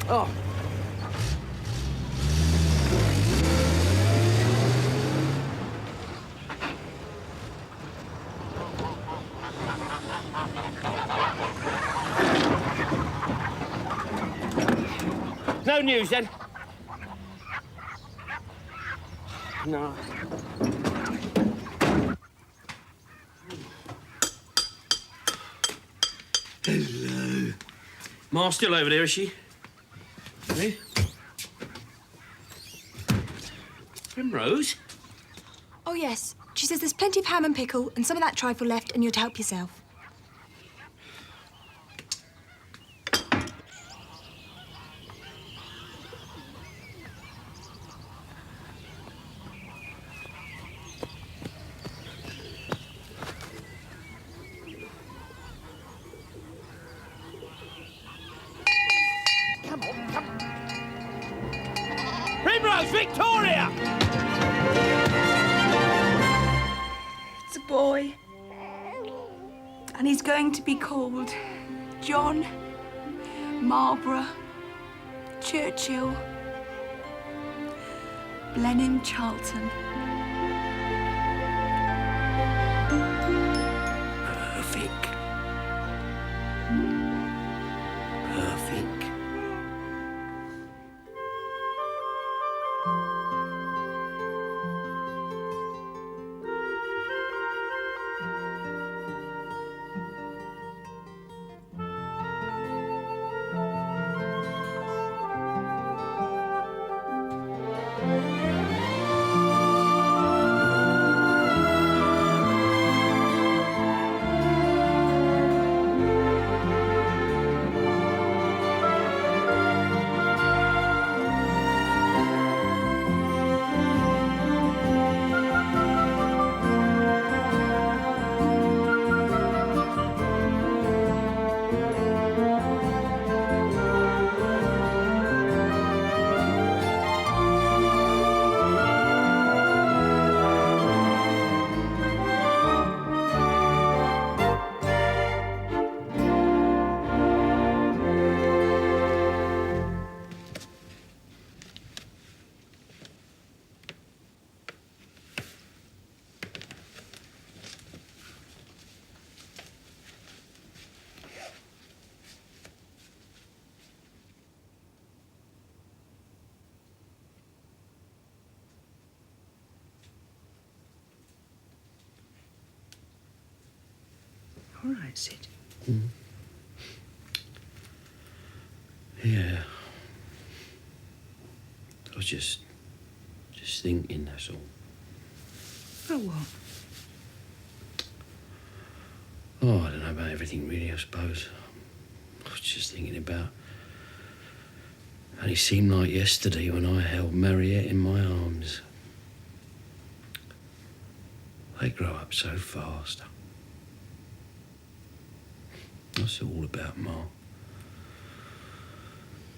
Oh. No news, then? No. Hello. Ma's still over there, is she? Eh? Primrose? Oh, yes. She says there's plenty of ham and pickle and some of that trifle left and you're to help yourself. Primrose, Victoria! It's a boy. And he's going to be called John Marlborough Churchill Blenheim Charlton. Perfect. Perfect. All right, Sid. Yeah. I was just thinking, that's all. Oh, what? Oh, I don't know about everything, really, I suppose. I was just thinking about... And it seemed like yesterday when I held Mariette in my arms. They grow up so fast. What's it all about, Ma?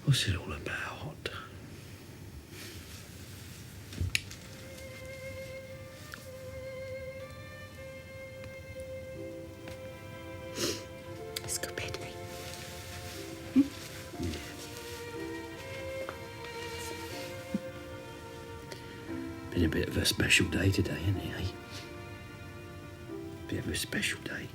What's it all about? Let's go bed. Yeah. Been a bit of a special day today, isn't it, eh? Bit of a special day.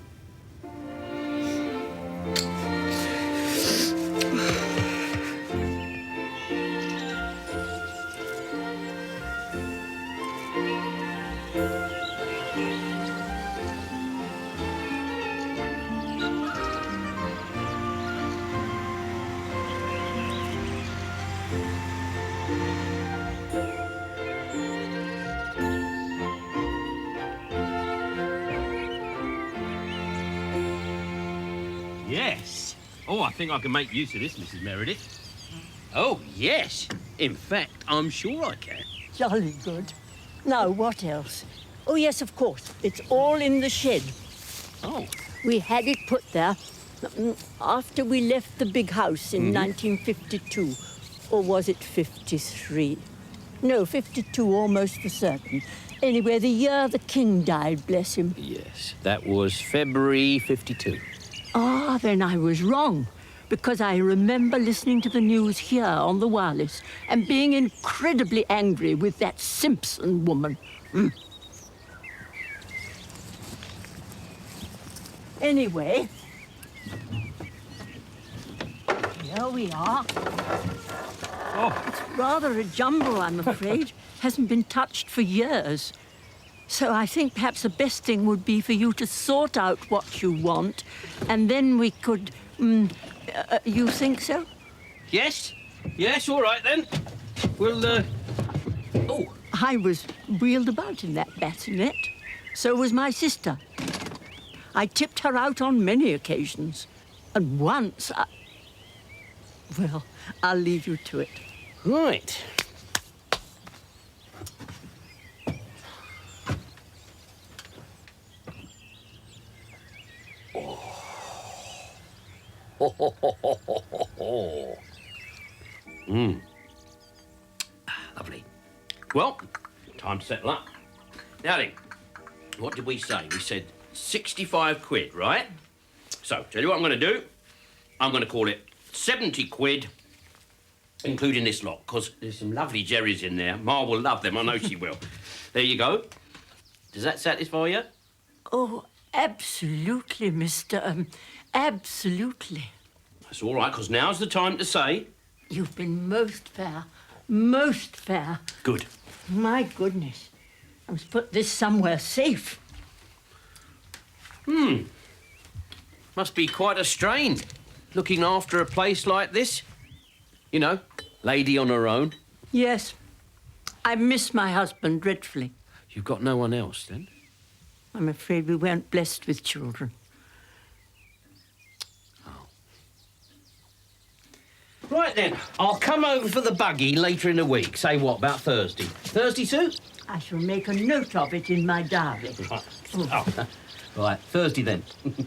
Yes. Oh, I think I can make use of this, Mrs. Meredith. Oh, yes. In fact, I'm sure I can. Jolly good. Now, what else? Oh, yes, of course. It's all in the shed. Oh. We had it put there after we left the big house in 1952. Or was it 53? No, 52, almost for certain. Anyway, the year the king died, bless him. Yes, that was February 52. Ah, then I was wrong. because I remember listening to the news here on the wireless and being incredibly angry with that Simpson woman. Anyway, here we are. Oh, It's rather a jumble, I'm afraid. Hasn't been touched for years. So I think perhaps the best thing would be for you to sort out what you want, and then we could... you think so? yes. Yes, all right then. We'll, Oh, I was wheeled about in that bassinet. So was my sister. I tipped her out on many occasions. And once I... Well, I'll leave you to it. right. Lovely. Well, time to settle up. Now then, what did we say? We said 65 quid, right? So, tell you what I'm going to do. I'm going to call it 70 quid, including this lot, because there's some lovely jerrys in there. Ma will love them, I know she will. There you go. Does that satisfy you? Oh, absolutely, Mr. Absolutely. That's all right, because now's the time to say... You've been most fair. Most fair. Good. My goodness. I must put this somewhere safe. Must be quite a strain, looking after a place like this. You know, lady on her own. Yes. I miss my husband dreadfully. You've got no one else, then? I'm afraid we weren't blessed with children. Right then, I'll come over for the buggy later in the week. Say what, about Thursday? Thursday, Sue? I shall make a note of it in my diary. Right. Oh. Right, Thursday then.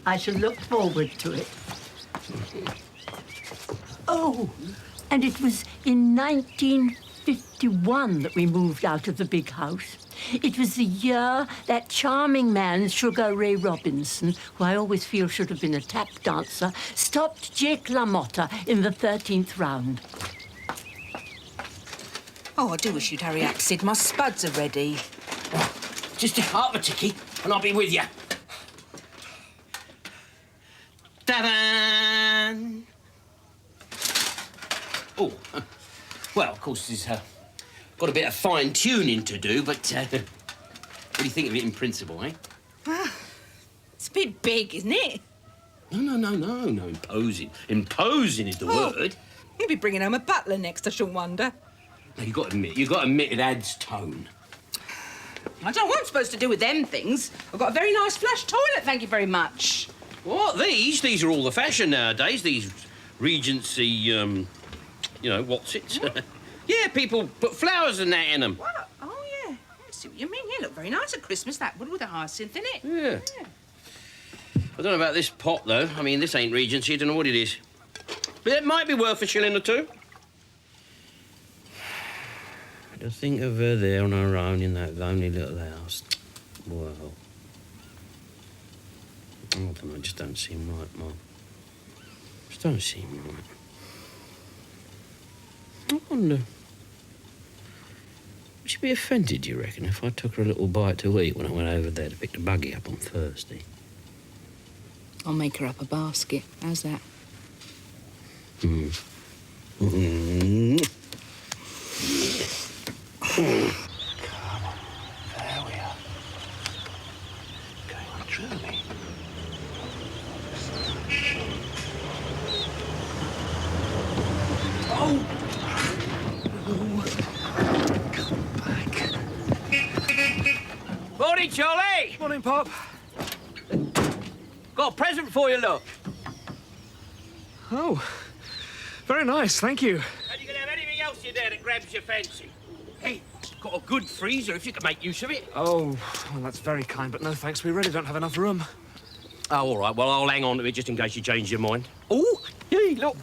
I shall look forward to it. Oh, and it was in 1951 that we moved out of the big house. It was the year that charming man, Sugar Ray Robinson, who I always feel should have been a tap dancer, stopped Jake LaMotta in the 13th round. Oh, I do wish you'd hurry up, Sid. My spuds are ready. Just a half a ticky, and I'll be with you. Ta-da! Oh, well, of course, there's got a bit of fine-tuning to do, but what do you think of it in principle, eh? It's a bit big, isn't it? No, imposing. Imposing is the word. You'll be bringing home a butler next, I shouldn't wonder. Now, you've got to admit it adds tone. I don't know what I'm supposed to do with them things. I've got a very nice flush toilet, thank you very much. What, these? These are all the fashion nowadays, these Regency, you know, what's it? Yeah, people put flowers and that in them. What? Oh, yeah. I see what you mean. You look very nice at Christmas, that would, with a hyacinth in it. Yeah. I don't know about this pot, though. I mean, this ain't Regency. I don't know what it is. But it might be worth a shilling or two. To think of her there on her own in that lonely little house. Well, I don't know, it just don't seem right, Mum. Just don't seem right. I wonder... Would she be offended, do you reckon, if I took her a little bite to eat when I went over there to pick the buggy up on Thursday? I'll make her up a basket. How's that? There we are. Going on truly. Oh! Come back. Morning, Charlie! Morning, Pop. Got a present for you, look. Oh, very nice, thank you. And you can have anything else in there that grabs your fancy. Hey, got a good freezer if you can make use of it. Oh, well, that's very kind, but no thanks. We really don't have enough room. Oh, all right. Well, I'll hang on to it just in case you change your mind. Oh, hey, look.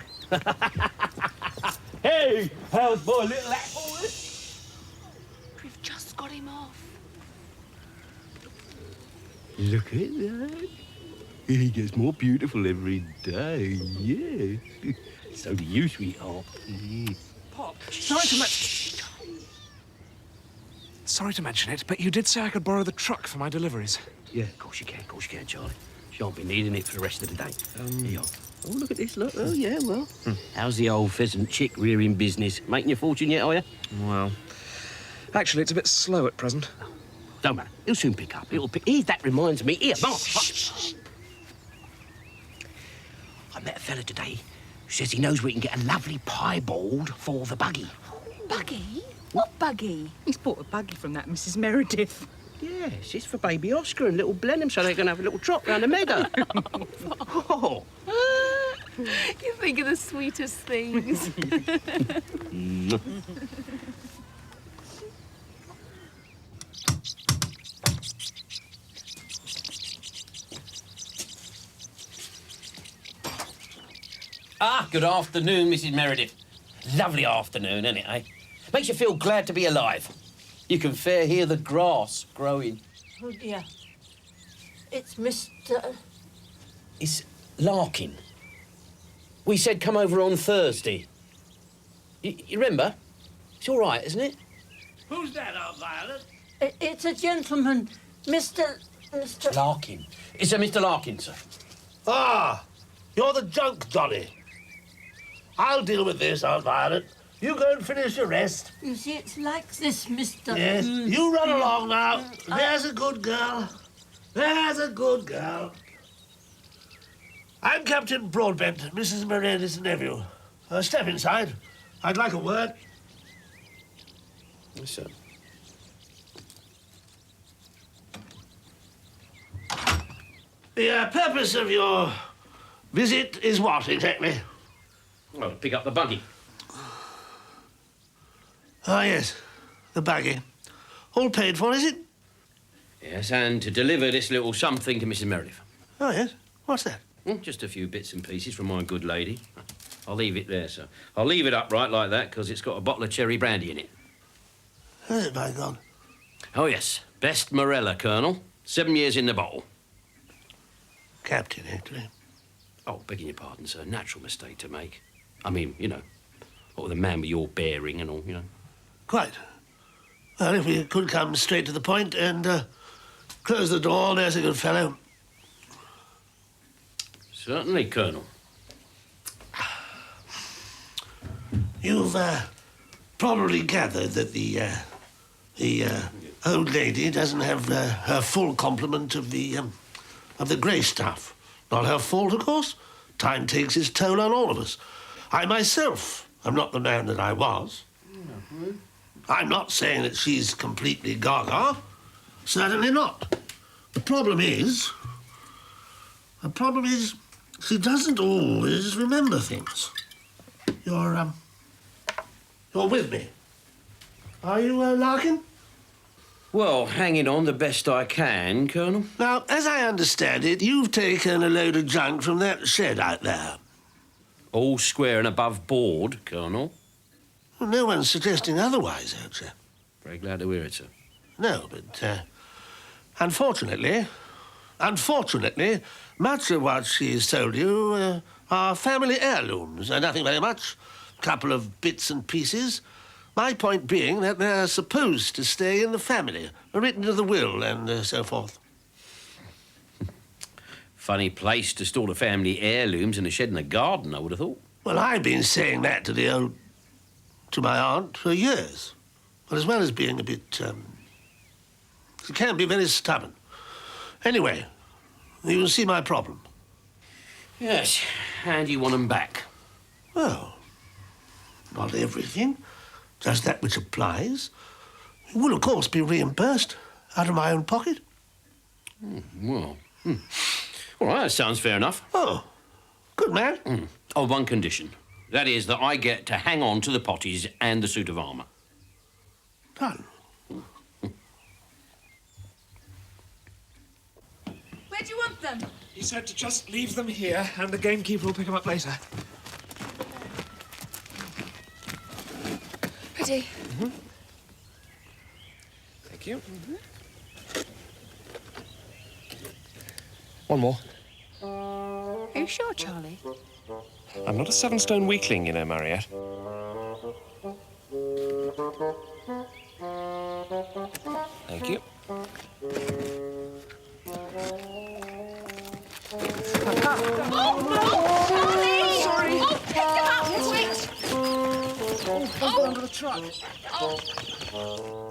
Hey, how's my little apple? We've just got him off. Look at that. He gets more beautiful every day, yeah. So do you, sweetheart. Pop, sorry to mention it, but you did say I could borrow the truck for my deliveries. Yeah, of course you can, Charlie. Shan't be needing it for the rest of the day. Here you are. Oh, look at this, look. Oh, yeah, well. How's the old pheasant chick rearing business? Making your fortune yet, are you? Well, actually, it's a bit slow at present. Don't matter. He'll soon pick up. It'll pick... Here, that reminds me. Here, Mark. I met a fella today who says he knows we can get a lovely piebald for the buggy. Buggy? What buggy? He's bought a buggy from that Mrs Meredith. Yes, it's for baby Oscar and little Blenheim so they can have a little trot round the meadow. Oh. You think of the sweetest things. Ah, good afternoon, Mrs Meredith. Lovely afternoon, isn't it, eh? Makes you feel glad to be alive. You can fair hear the grass growing. Oh, dear. It's Mr... It's Larkin. We said come over on Thursday. You remember? It's all right, isn't it? Who's that, Aunt Violet? It's a gentleman, Mr... Larkin. It's a Mr Larkin, sir. Ah, you're the junk dolly. I'll deal with this, Aunt Violet. You go and finish your rest. You see, it's like this, Mr... Yes, you run along now. There's a good girl. There's a good girl. I'm Captain Broadbent, Mrs Meredith's nephew. Step inside. I'd like a word. Yes, sir. The purpose of your visit is what, exactly? Well, to pick up the buggy. Ah, yes, the buggy. All paid for, is it? Yes, and to deliver this little something to Mrs Meredith. Oh, yes. What's that? Just a few bits and pieces from my good lady. I'll leave it there, sir. I'll leave it upright like that, because it's got a bottle of cherry brandy in it. Has it, by God? Oh, yes. Best Morella, Colonel. 7 years in the bottle. Captain, actually. Oh, begging your pardon, sir. Natural mistake to make. I mean, you know, what with a man with your bearing and all, you know. Quite. Well, if we could come straight to the point and close the door, there's a good fellow. Certainly, Colonel. You've probably gathered that the old lady doesn't have her full complement of the grey stuff. Not her fault, of course. Time takes its toll on all of us. I myself am not the man that I was. I'm not saying that she's completely gaga. Certainly not. The problem is she doesn't always remember things. You're with me. Are you, Larkin? Well, hanging on the best I can, Colonel. Now, as I understand it, you've taken a load of junk from that shed out there. All square and above board, Colonel. Well, no one's suggesting otherwise, actually. Very glad to hear it, sir. No, but unfortunately, much of what she's told you are family heirlooms. Nothing very much. A couple of bits and pieces. My point being that they're supposed to stay in the family, written to the will and so forth. Funny place to store the family heirlooms in a shed in the garden, I would have thought. Well, I've been saying that to my aunt for years. But as well as being a bit, she can be very stubborn. Anyway, you can see my problem. Yes, and you want them back. Well, not everything. Just that which applies. It will, of course, be reimbursed out of my own pocket. Well, all right, that sounds fair enough. Oh, good man. On one condition. That is that I get to hang on to the potties and the suit of armour. Done. Where do you want them? He said to just leave them here, and the gamekeeper will pick them up later. Ready? Thank you. One more. you sure, Charlie? I'm not a 7-stone weakling, you know, Mariette. Thank you. Sorry! Oh, pick him up, quick! Under the truck.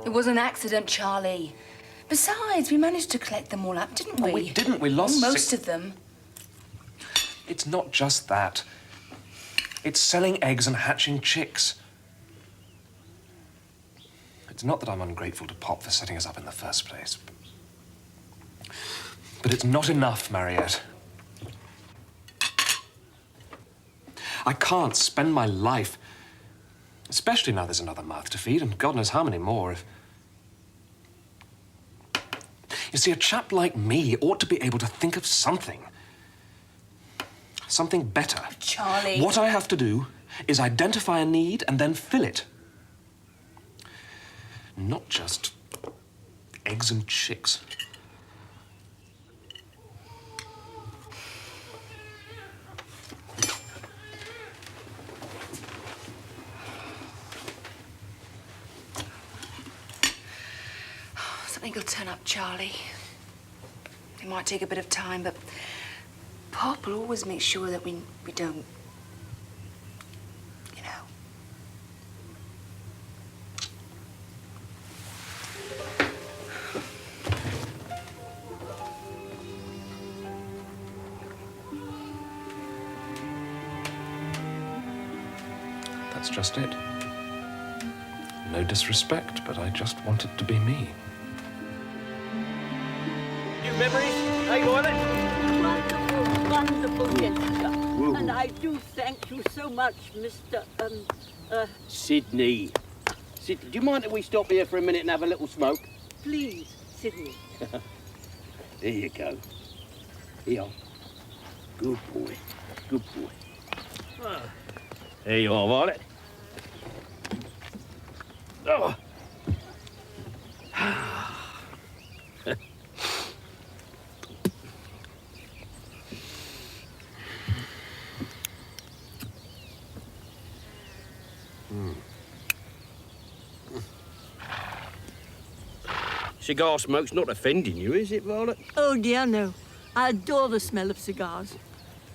It was an accident, Charlie. Besides, we managed to collect them all up, didn't we? We didn't. We lost most of them. It's not just that. It's selling eggs and hatching chicks. It's not that I'm ungrateful to Pop for setting us up in the first place. But it's not enough, Mariette. I can't spend my life, especially now there's another mouth to feed, and God knows how many more, if... You see, a chap like me ought to be able to think of something. Something better. Charlie. What I have to do is identify a need and then fill it. Not just eggs and chicks. Something will turn up, Charlie. It might take a bit of time, but Pop will always make sure that we don't, you know. That's just it. No disrespect, but I just want it to be me. New memories? Hey, Violet? Wonderful, wonderful, yes, sir. And I do thank you so much, Mr. Sydney. Sydney, do you mind if we stop here for a minute and have a little smoke? Please, Sydney. There you go. Here. Good boy. Good boy. There you are, Violet. Oh. Cigar smoke's not offending you, is it, Violet? Oh, dear, no. I adore the smell of cigars.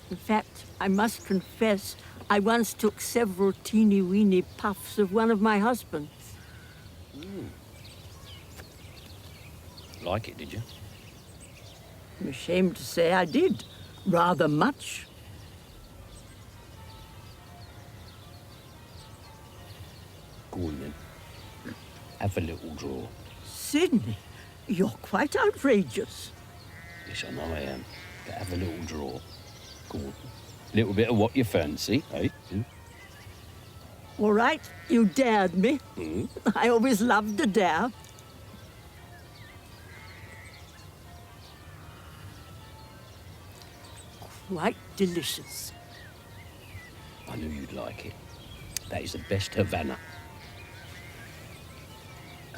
In fact, I must confess, I once took several teeny-weeny puffs of one of my husband's. Like it, did you? I'm ashamed to say I did. Rather much. Go on, then. Have a little draw. Sydney, you're quite outrageous. Yes, I know I am. But have a little draw. Go on. A little bit of what you fancy, eh? All right, you dared me. I always loved a dare. Quite delicious. I knew you'd like it. That is the best Havana.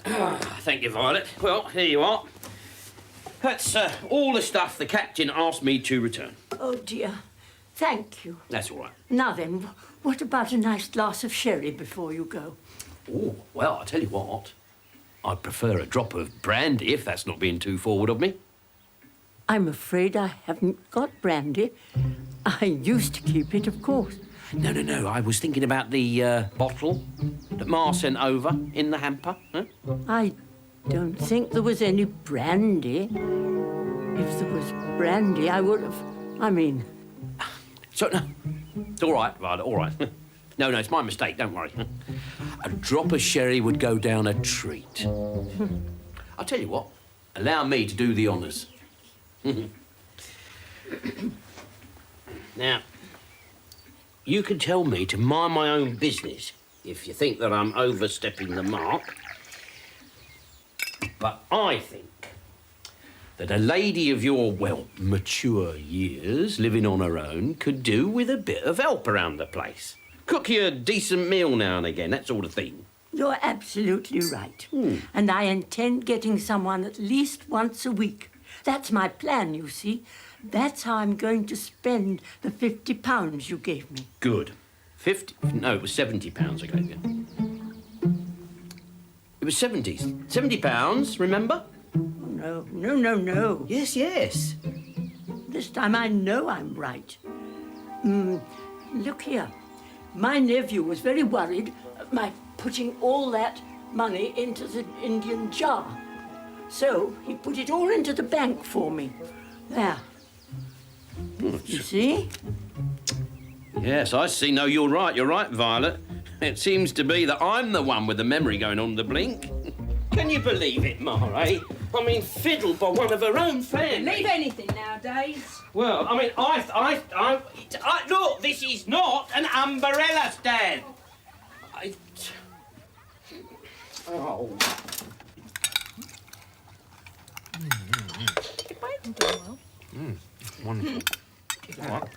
Thank you, Violet. Well, here you are. That's all the stuff the captain asked me to return. Oh, dear. Thank you. That's all right. Now then, what about a nice glass of sherry before you go? Oh, well, I'll tell you what. I'd prefer a drop of brandy, if that's not being too forward of me. I'm afraid I haven't got brandy. I used to keep it, of course. No. I was thinking about the bottle that Ma sent over in the hamper. Huh? I don't think there was any brandy. If there was brandy, I would have... I mean... So, no. It's all right, Violet, all right. No, it's my mistake, don't worry. A drop of sherry would go down a treat. I'll tell you what. Allow me to do the honours. Now, you can tell me to mind my own business if you think that I'm overstepping the mark. But I think that a lady of your, well, mature years, living on her own, could do with a bit of help around the place. Cook you a decent meal now and again, that sort of thing. You're absolutely right. And I intend getting someone at least once a week. That's my plan, you see. That's how I'm going to spend the £50 you gave me. Good. 50? No, it was £70 I gave you. It was 70. £70, remember? No, no, no, no. Yes, yes. This time I know I'm right. Look here. My nephew was very worried at my putting all that money into the Indian jar. So he put it all into the bank for me. There. You see? Yes, I see. No, you're right, Violet. It seems to be that I'm the one with the memory going on the blink. Can you believe it, Ma, eh? I mean, fiddled by one of her own family. Believe anything nowadays. Well, I mean, look, this is not an umbrella stand. Oh. Wonderful. All right.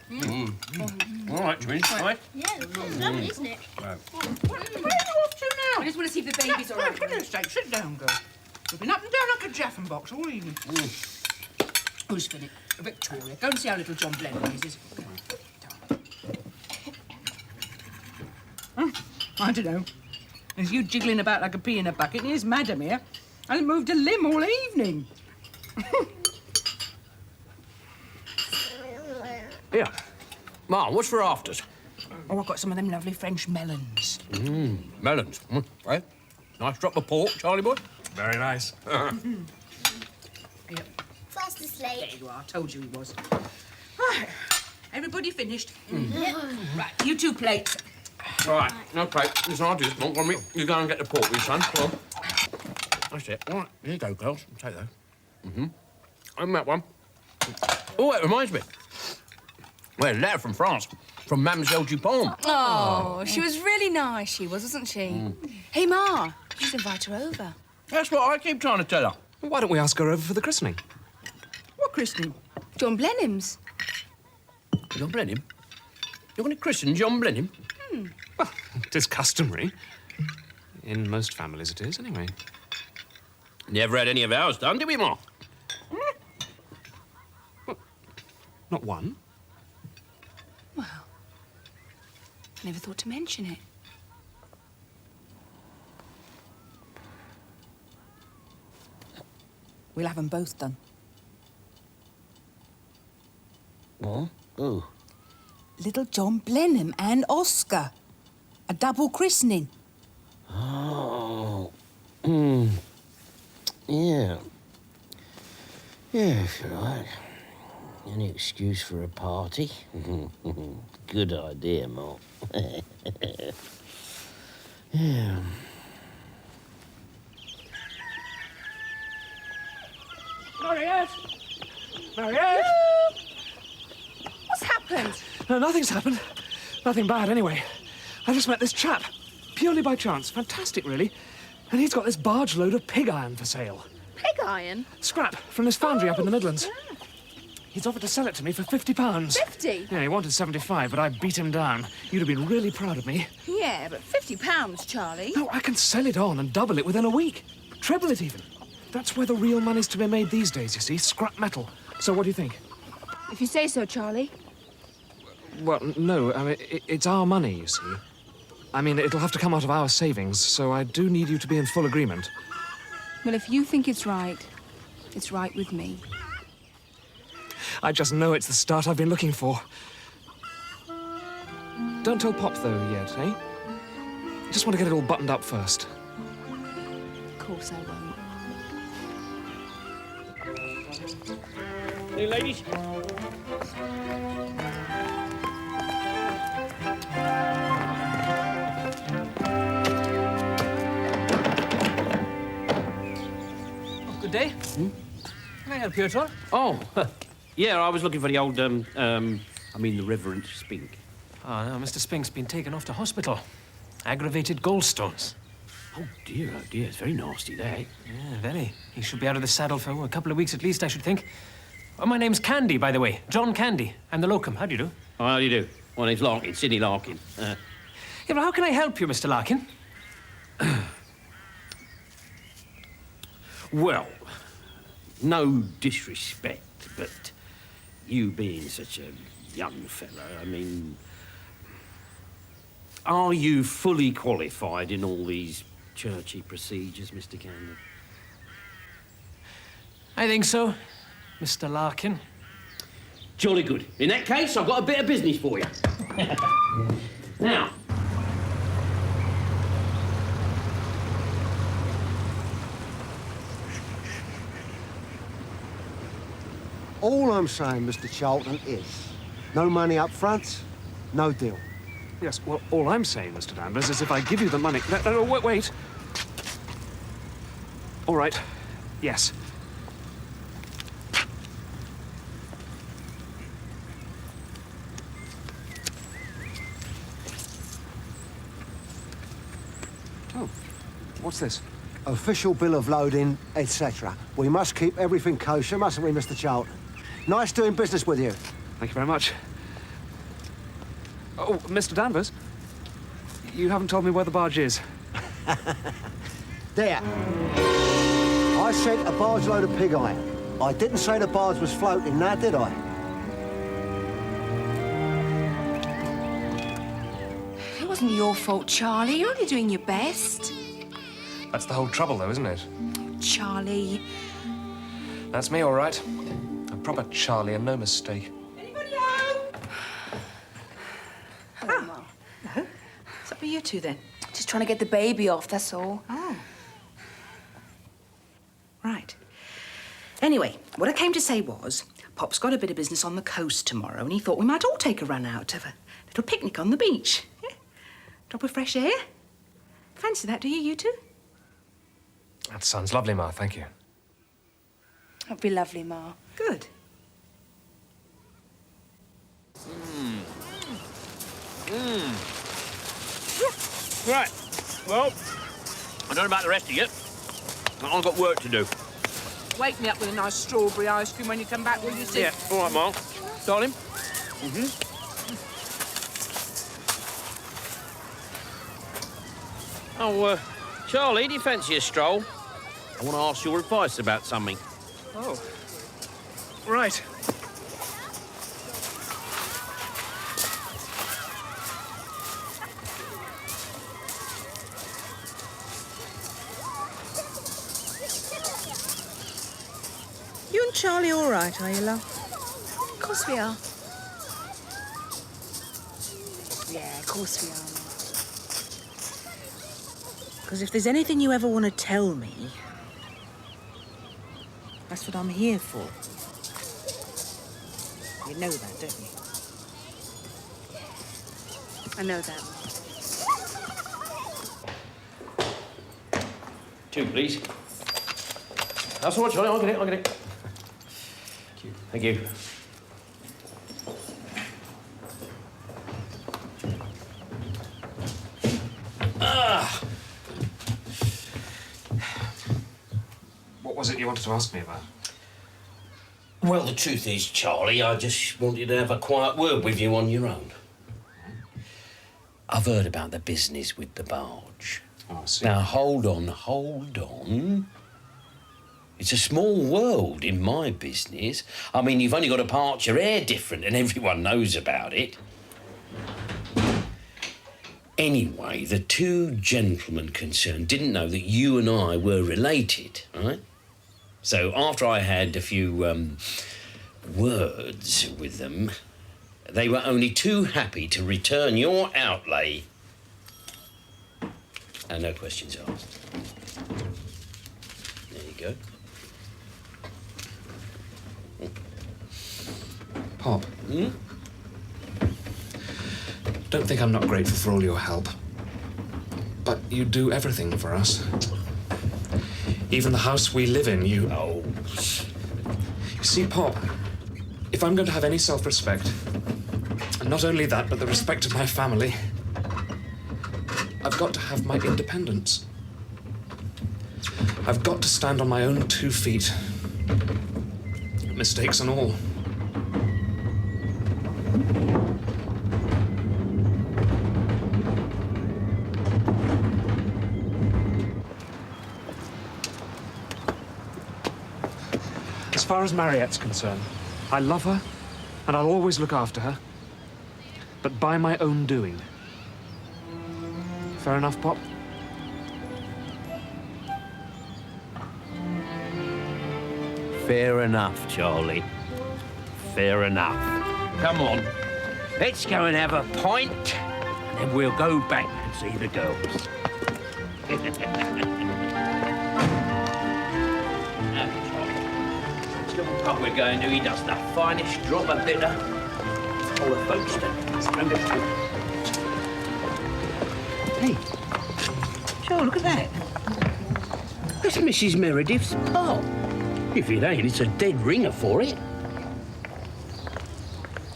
All right, Twins, all right? Yeah, it's lovely, isn't it? Where are you off to now? I just want to see if the baby's all right. For goodness sake, sit down, girl. You've been up and down like a jaffin box all evening. Who's feeling? Victoria. Go and see how little John Blenheim is. I don't know. There's you jiggling about like a pea in a bucket, and here's Madam here. I haven't moved a limb all evening. Here. Ma, what's for afters? Oh, I've got some of them lovely French melons. Melons. Right? Nice drop of pork, Charlie boy. Very nice. Yep. Fast asleep. There you are. I told you he was. Right. Everybody finished? Right, you 2 plates. Right, OK. Listen, I'll do this, Montgomery. You go and get the pork, you son. Come on. That's it. All right, here you go, girls. Take those. And that one. Oh, it reminds me. Well, a letter from France, from Mlle Dupont. Oh, she was really nice, she was, wasn't she? Hey, Ma, just invite her over. That's what I keep trying to tell her. Why don't we ask her over for the christening? What christening? John Blenheim's. John Blenheim? You're going to christen John Blenheim? Well, it is customary. In most families it is, anyway. Never had any of ours done, did we, Ma? Not one. Well, I never thought to mention it. We'll have them both done. What? Who? Little John Blenheim and Oscar. A double christening. Oh. Yeah. Yeah, if you like. Any excuse for a party? Good idea, Mark. Yeah. Mariette! Mariette! What's happened? No, nothing's happened. Nothing bad, anyway. I just met this chap. Purely by chance. Fantastic, really. And he's got this barge load of pig iron for sale. Pig iron? Scrap from this foundry up in the Midlands. He's offered to sell it to me for £50. 50? Yeah, he wanted 75, but I beat him down. You'd have been really proud of me. Yeah, but £50, Charlie. No, I can sell it on and double it within a week. Treble it, even. That's where the real money's to be made these days, you see. Scrap metal. So what do you think? If you say so, Charlie. Well, no, I mean, it's our money, you see. I mean, it'll have to come out of our savings, so I do need you to be in full agreement. Well, if you think it's right with me. I just know it's the start I've been looking for. Don't tell Pop, though, yet, eh? Just want to get it all buttoned up first. Of course I won't. Hey, ladies. Good day. Can I help you at all? Oh, yeah, I was looking for the old, the Reverend Spink. Oh, no, Mr. Spink's been taken off to hospital. Aggravated gallstones. Oh, dear, it's very nasty, that. Yeah, very. He should be out of the saddle for a couple of weeks at least, I should think. Oh, my name's Candy, by the way. John Candy. I'm the locum. How do you do? Oh, how do you do? My name's Larkin, Sidney Larkin. Yeah, but how can I help you, Mr. Larkin? Well, no disrespect, but you being such a young fella, I mean, are you fully qualified in all these churchy procedures, Mr. Candy? I think so, Mr. Larkin. Jolly good. In that case, I've got a bit of business for you. Now, all I'm saying, Mr. Charlton, is no money up front, no deal. Yes, well, all I'm saying, Mr. Danvers, is if I give you the money... No, wait. All right, yes. Oh, what's this? Official bill of loading, etc. We must keep everything kosher, mustn't we, Mr. Charlton? Nice doing business with you. Thank you very much. Oh, Mr. Danvers, you haven't told me where the barge is. There. I said a barge load of pig iron. I didn't say the barge was floating, now did I? It wasn't your fault, Charlie. You're only doing your best. That's the whole trouble, though, isn't it? Charlie. That's me, all right. A proper Charlie and no mistake. Anybody home? Hello, Ma. Hello. What's up with you two, then? Just trying to get the baby off, that's all. Oh. Right. Anyway, what I came to say was, Pop's got a bit of business on the coast tomorrow, and he thought we might all take a run out, have a little picnic on the beach. Yeah. Drop of fresh air. Fancy that, do you two? That sounds lovely, Ma, thank you. That'd be lovely, Ma. Good. Right. Well, I don't know about the rest of you. But I've got work to do. Wake me up with a nice strawberry ice cream when you come back, will you, Sid? Yeah, all right, Ma. Darling. Oh, Charlie, do you fancy a stroll? I want to ask your advice about something. Oh. Right. You and Charlie all right, are you, love? Of course we are. Yeah, of course we are, Ma. Because if there's anything you ever want to tell me, that's what I'm here for. You know that, don't you? I know that, Ma. 2, please. That's all right, Charlie. I'll get it. Thank you. What was it you wanted to ask me about? Well, the truth is, Charlie, I just wanted to have a quiet word with you on your own. I've heard about the business with the barge. Oh, I see. Now, hold on. It's a small world in my business. I mean, you've only got to part your hair different and everyone knows about it. Anyway, the 2 gentlemen concerned didn't know that you and I were related, right? So after I had a few words with them, they were only too happy to return your outlay. And no questions asked. There you go. Pop. Don't think I'm not grateful for all your help. But you do everything for us. Even the house we live in, you... Oh. You see, Pop, if I'm going to have any self-respect, and not only that, but the respect of my family, I've got to have my independence. I've got to stand on my own 2 feet. Mistakes and all. As far as Mariette's concerned, I love her and I'll always look after her. But by my own doing. Fair enough, Pop? Fair enough, Charlie. Fair enough. Come on. Let's go and have a pint, and then we'll go back and see the girls. This little pub we're going to, he does the finest drop of bitter. All the folks done. Hey, Joe, look at that. That's Mrs. Meredith's pop. If it ain't, it's a dead ringer for it.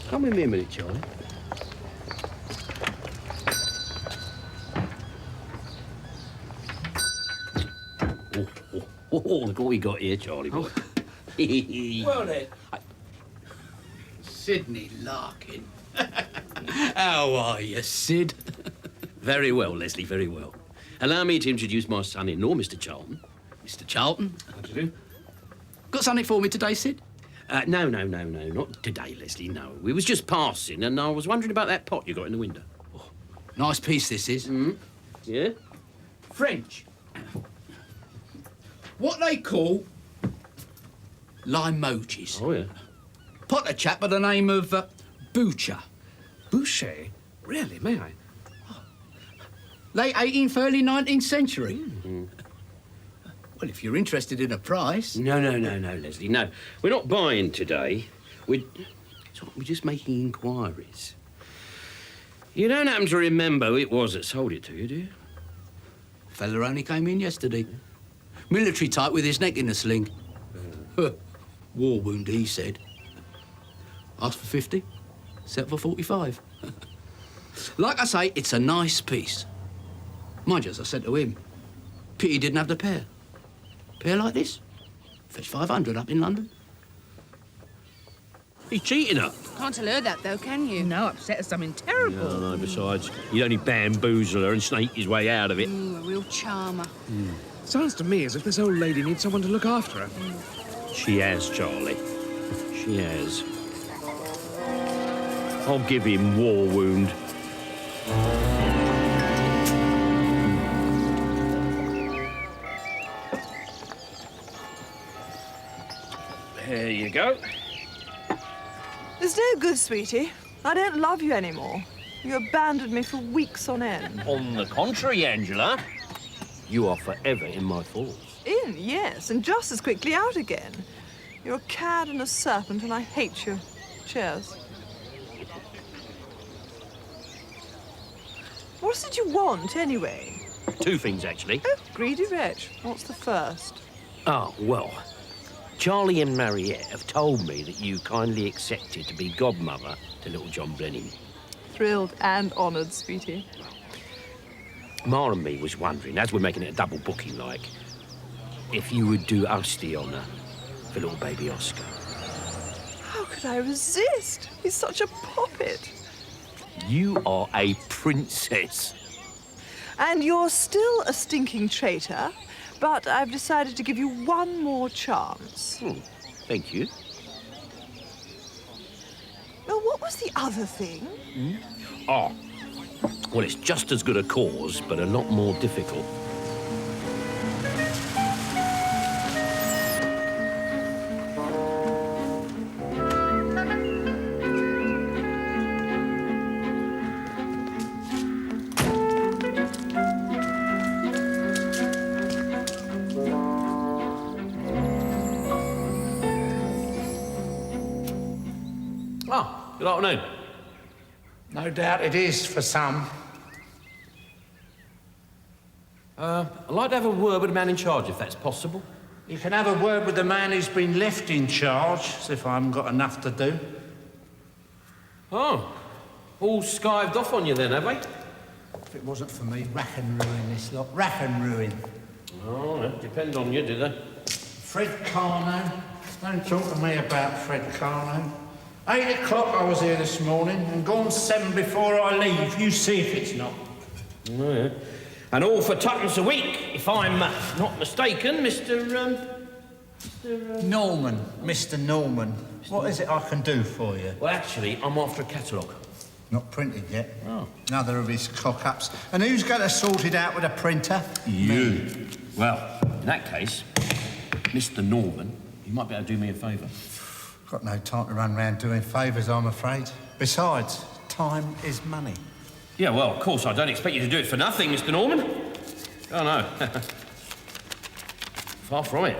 Come with me a minute, Charlie. Oh, look what we got here, Charlie boy. Well then. Sydney Larkin. How are you, Sid? Very well, Leslie, very well. Allow me to introduce my son-in-law, Mr. Charlton. Mr. Charlton. How do you do? Got something for me today, Sid? No, not today, Leslie, no. We was just passing, and I was wondering about that pot you got in the window. Oh, nice piece this is. Yeah? French. What they call limoges. Oh, yeah. Pot a chap by the name of Boucher. Boucher? Really, may I? Late 18th, early 19th century. Well, if you're interested in a price... No, Leslie, no. We're not buying today. We're just making inquiries. You don't happen to remember who it was that sold it to you, do you? Fella only came in yesterday. Military type with his neck in a sling. War wound, he said. Asked for 50, set for 45. Like I say, it's a nice piece. Mind you, as I said to him, pity he didn't have the pair. Pair like this, fetch 500 up in London. He's cheating her. Can't tell her that, though, can you? No, upset her something terrible. No, besides, he'd only bamboozle her and snake his way out of it. Ooh, a real charmer. Sounds to me as if this old lady needs someone to look after her. She has, Charlie. She has. I'll give him war wound. There you go. It's no good, sweetie. I don't love you anymore. You abandoned me for weeks on end. On the contrary, Angela, you are forever in my thoughts. In, yes, and just as quickly out again. You're a cad and a serpent, and I hate you. Cheers. What is it you want, anyway? Two things, actually. Oh, greedy wretch. What's the first? Oh, well, Charlie and Mariette have told me that you kindly accepted to be godmother to little John Blenheim. Thrilled and honoured, sweetie. Ma and me was wondering, as we're making it a double booking like, if you would do us the honour for little baby Oscar. How could I resist? He's such a poppet. You are a princess. And you're still a stinking traitor, but I've decided to give you one more chance. Thank you. Well, what was the other thing? Oh, well, it's just as good a cause, but a lot more difficult. Oh, good afternoon. No doubt it is for some. I'd like to have a word with the man in charge, if that's possible. You can have a word with the man who's been left in charge, as if I haven't got enough to do. Oh, all skived off on you then, have they? If it wasn't for me, rack and ruin this lot. Rack and ruin. Oh, that depend on you, do they? Fred Carno. Don't talk to me about Fred Carno. 8 o'clock I was here this morning, and gone 7 before I leave. You see if it's not. Oh, yeah. And all for 2pence a week, if I'm not mistaken, Mr. Norman, Mr. Norman. What is it I can do for you? Well, actually, I'm after a catalogue. Not printed yet. Oh. Another of his cock-ups. And who's got to sort it out with a printer? You. Well, in that case, Mr. Norman, you might be able to do me a favour. Got no time to run round doing favours, I'm afraid. Besides, time is money. Yeah, well, of course, I don't expect you to do it for nothing, Mr. Norman. Oh, no. Far from it.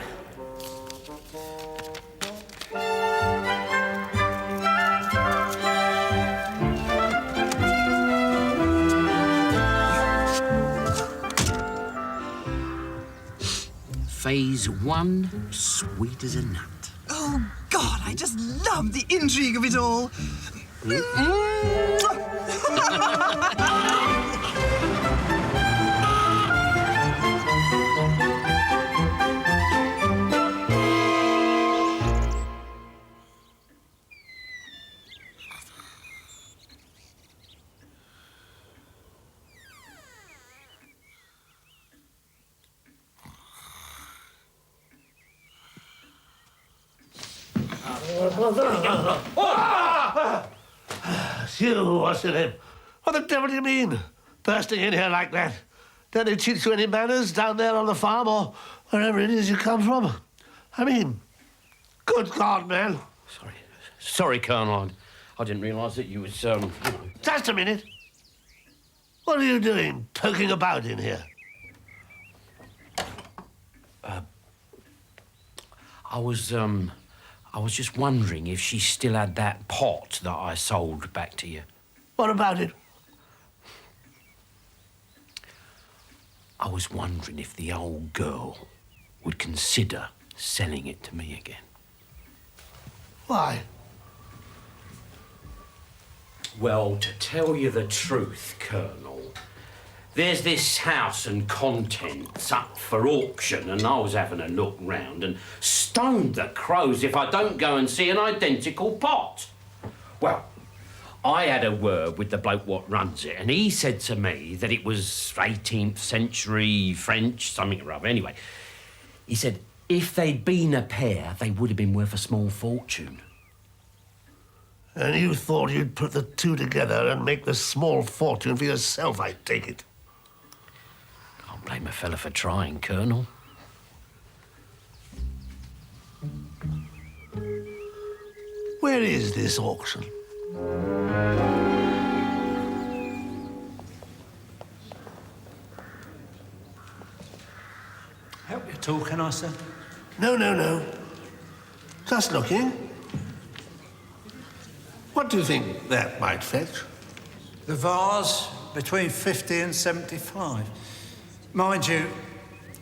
Phase 1, sweet as a nut. Oh, God, I just love the intrigue of it all. You, what's your name? What the devil do you mean? Bursting in here like that? Don't they teach you any manners down there on the farm or wherever it is you come from? I mean, good God, man. Sorry, Colonel. I didn't realise that you was, Just a minute. What are you doing, poking about in here? I was just wondering if she still had that pot that I sold back to you. What about it? I was wondering if the old girl would consider selling it to me again. Why? Well, to tell you the truth, Colonel, there's this house and contents up for auction, and I was having a look round and stoned the crows if I don't go and see an identical pot. Well, I had a word with the bloke what runs it, and he said to me that it was 18th century French, something or other. Anyway, he said if they'd been a pair, they would have been worth a small fortune. And you thought you'd put the two together and make the small fortune for yourself, I take it. Can't blame a fella for trying, Colonel. Where is this auction? Help you talk, can I, sir? No. Just looking. What do you think that might fetch? The vase, between 50 and 75. Mind you,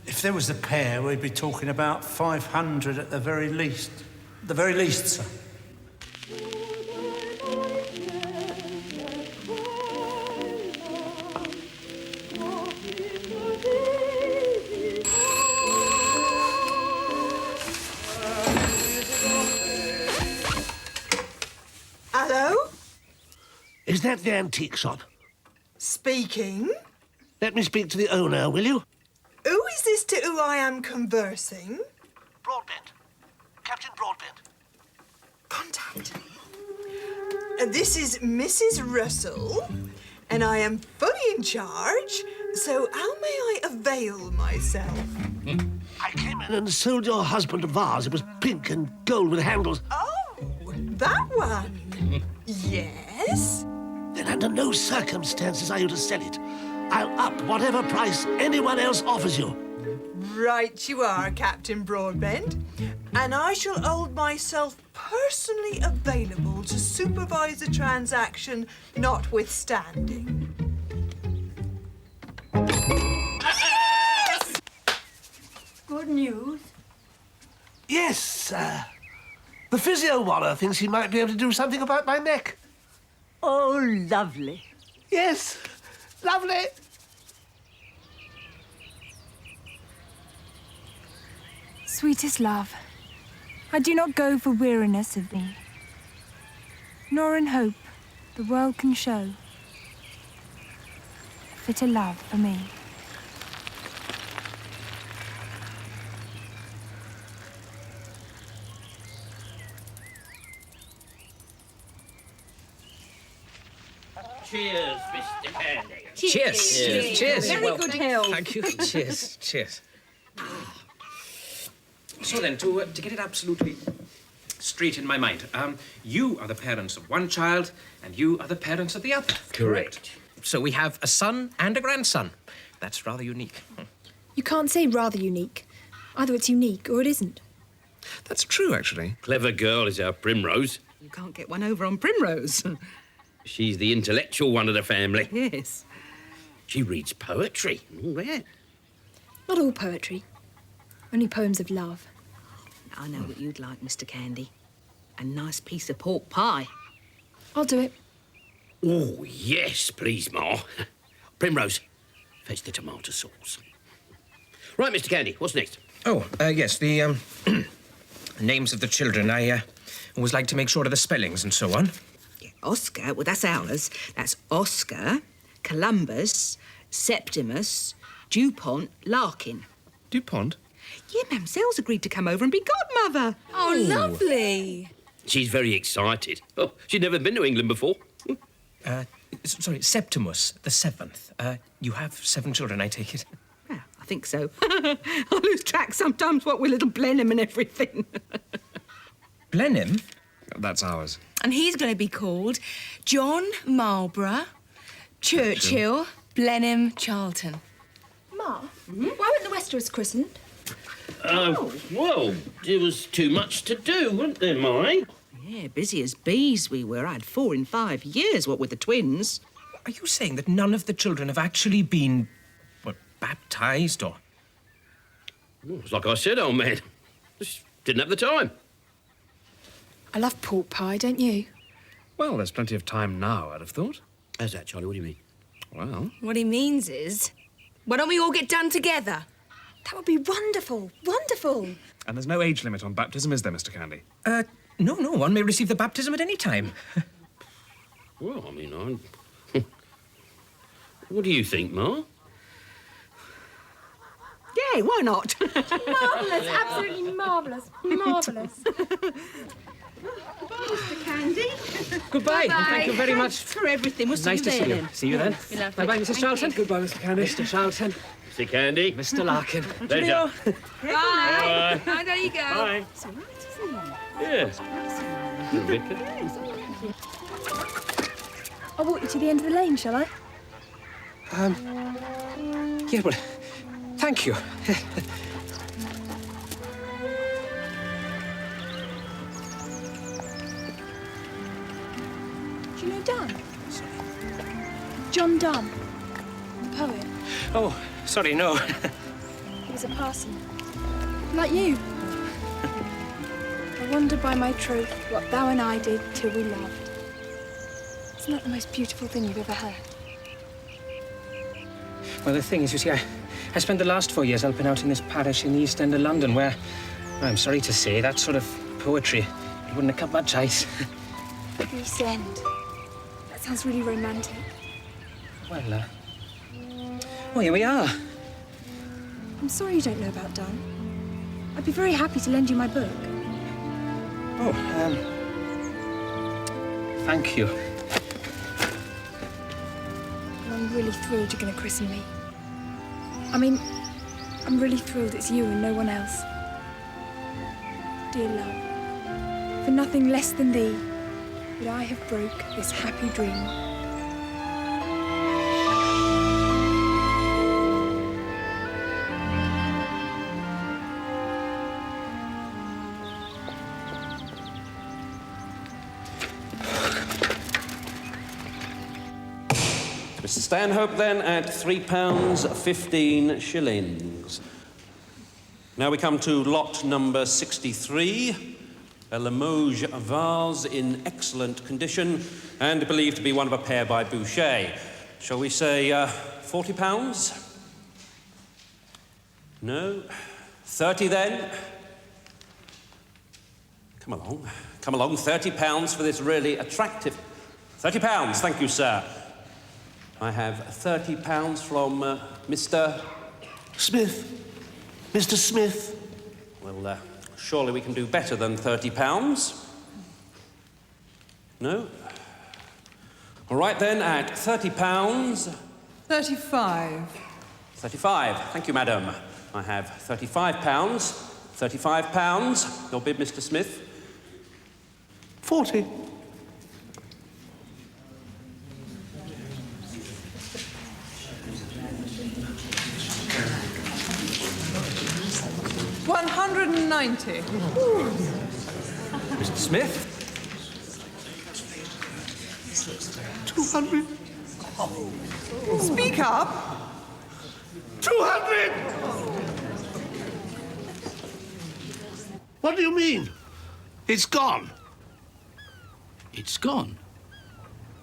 if there was a pair, we'd be talking about 500 at the very least. The very least, sir. Hello? Is that the antique shop? Speaking. Let me speak to the owner, will you? Who is this to who I am conversing? Broadbent. Captain Broadbent. Contact. This is Mrs. Russell, and I am fully in charge, so how may I avail myself? I came in and sold your husband a vase. It was pink and gold with handles. Oh, that one. Yes? Then under no circumstances are you to sell it. I'll up whatever price anyone else offers you. Right you are, Captain Broadbent. And I shall hold myself personally available to supervise the transaction notwithstanding. Good news? Yes, the physio waller thinks he might be able to do something about my neck. Oh, lovely. Yes, lovely. Sweetest love, I do not go for weariness of thee, nor in hope the world can show fitter love for me. Cheers, Mr Candy. Cheers. Cheers. Very good health. Thank you. Cheers. Cheers. So then, to get it absolutely straight in my mind, you are the parents of one child, and you are the parents of the other. Correct. So we have a son and a grandson. That's rather unique. You can't say rather unique. Either it's unique or it isn't. That's true, actually. Clever girl is our Primrose. You can't get one over on Primrose. She's the intellectual one of the family. Yes. She reads poetry and all that. Not all poetry. Only poems of love. I know what you'd like, Mr Candy. A nice piece of pork pie. I'll do it. Oh, yes, please, Ma. Primrose, fetch the tomato sauce. Right, Mr Candy, what's next? Oh, yes, the names of the children. I always like to make sure of the spellings and so on. Yeah, Oscar, well, that's ours. That's Oscar, Columbus, Septimus, Dupont, Larkin. Dupont? Yeah, Mamselle's agreed to come over and be godmother. Oh, lovely. She's very excited. Oh, she'd never been to England before. Sorry, Septimus, the seventh. You have 7 children, I take it? Yeah, I think so. I lose track sometimes, what with little Blenheim and everything. Blenheim? That's ours. And he's going to be called John Marlborough, Churchill, Blenheim, Charlton. Ma, why weren't the Westerers christened? Well, there was too much to do, wasn't there, Mai? Yeah, busy as bees we were. I had 4 in 5 years, what with the twins. Are you saying that none of the children have actually been, baptised or...? Well, it's like I said, old man. Just didn't have the time. I love pork pie, don't you? Well, there's plenty of time now, I'd have thought. How's that, Charlie? What do you mean? Well... What he means is, why don't we all get done together? That would be wonderful, wonderful. And there's no age limit on baptism, is there, Mr Candy? No, one may receive the baptism at any time. Well, I mean, what do you think, Ma? Yeah, why not? Marvellous, absolutely marvellous, marvellous. Mr Candy. Goodbye, and thank you very much. For everything. We'll see Nice you to there, see you. then. See you then. Bye-bye, Mrs. Charlton. Goodbye, Mr Candy. Mr. Charlton. Mr Candy. Mr. Larkin. Pleasure. Bye. Bye, there you go. Bye. It's all right, isn't it? Yes. I'll walk you to the end of the lane, shall I? Yeah, well, thank you. Do you know Donne? John Donne, the poet. Oh, sorry, no. He was a parson. Like you. I wonder by my troth what thou and I did till we loved. Isn't that the most beautiful thing you've ever heard? Well, the thing is, you see, I spent the last 4 years helping out in this parish in the East End of London where, I'm sorry to say, that sort of poetry, it wouldn't have cut much ice. East End. That sounds really romantic. Well, well, here we are. I'm sorry you don't know about Donne. I'd be very happy to lend you my book. Oh, thank you. And I'm really thrilled you're going to christen me. I mean, I'm really thrilled it's you and no one else. Dear love, for nothing less than thee would I have broke this happy dream. Mr Stanhope, then, at £3.15. Now we come to lot number 63, a Limoges vase in excellent condition and believed to be one of a pair by Boucher. Shall we say £40? No? 30 then? Come along, £30 for this really attractive... £30, thank you, sir. I have £30 from Mr... Smith. Mr. Smith. Well, surely we can do better than £30. No? All right, then, at £30. 35. 35. Thank you, madam. I have £35. £35. Your bid, Mr. Smith? 40. $190. Mr. Smith? 200. Speak up. 200! What do you mean? It's gone. It's gone?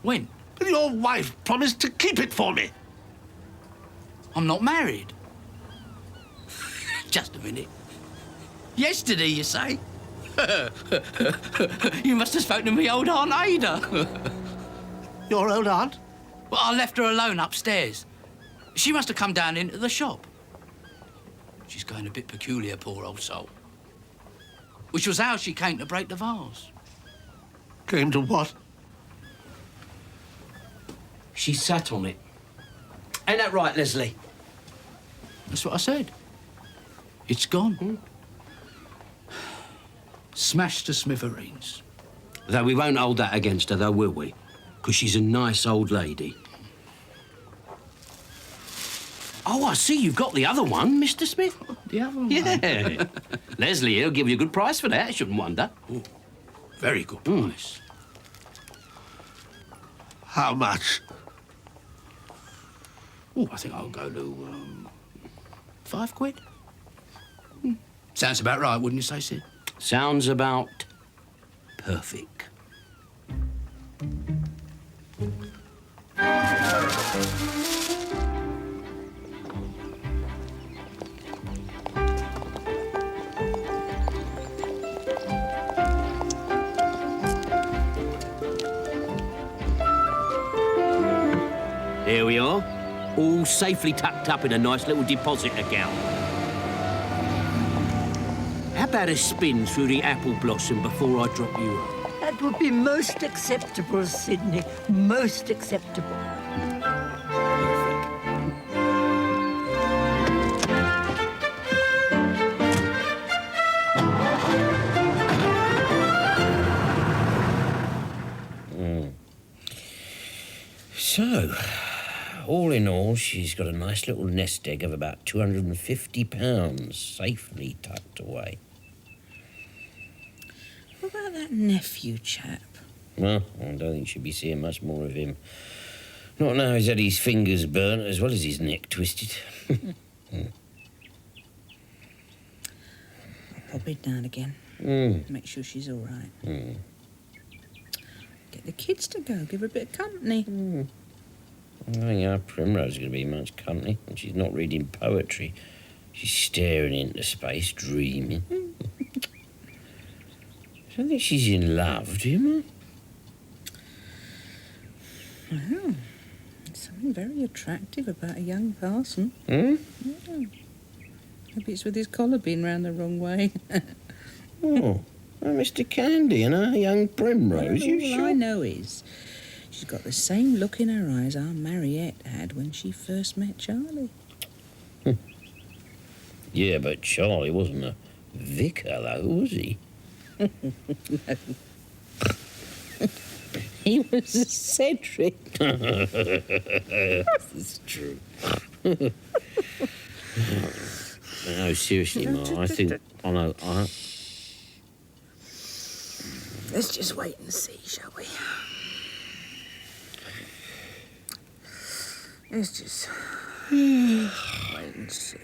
When? But your wife promised to keep it for me. I'm not married. Just a minute. Yesterday, you say? You must have spoken to me old Aunt Ada. Your old aunt? Well, I left her alone upstairs. She must have come down into the shop. She's going a bit peculiar, poor old soul. Which was how she came to break the vase. Came to what? She sat on it. Ain't that right, Leslie? That's what I said. It's gone. Smashed to smithereens. Though we won't hold that against her, though, will we? Because she's a nice old lady. Oh, I see you've got the other one, Mr. Smith. The other one? Yeah. Leslie, he'll give you a good price for that, I shouldn't wonder. Ooh, very good price. How much? Oh, I think I'll go to, £5. Sounds about right, wouldn't you say, Sid? Sounds about perfect. Here we are, all safely tucked up in a nice little deposit account. How about a spin through the apple blossom before I drop you off? That would be most acceptable, Sydney. Most acceptable. So, all in all, she's got a nice little nest egg of about £250 safely tucked away. What about that nephew chap? Well, I don't think she'll be seeing much more of him. Not now he's had his fingers burnt as well as his neck twisted. I'll pop in now and again. Make sure she's all right. Get the kids to go, give her a bit of company. I don't think our Primrose is going to be much company when she's not reading poetry. She's staring into space, dreaming. I don't think she's in love, do you, Mum? Well, there's something very attractive about a young parson. Hmm? Yeah. Maybe it's with his collar being round the wrong way. Oh, well, Mr Candy and our young Primrose, Well, you all sure? I know is she's got the same look in her eyes our Mariette had when she first met Charlie. Yeah, but Charlie wasn't a vicar, though, was he? No. He was a Cedric. That's true. No, seriously, Ma, I think... I know... Let's just wait and see, shall we? Let's just wait and see.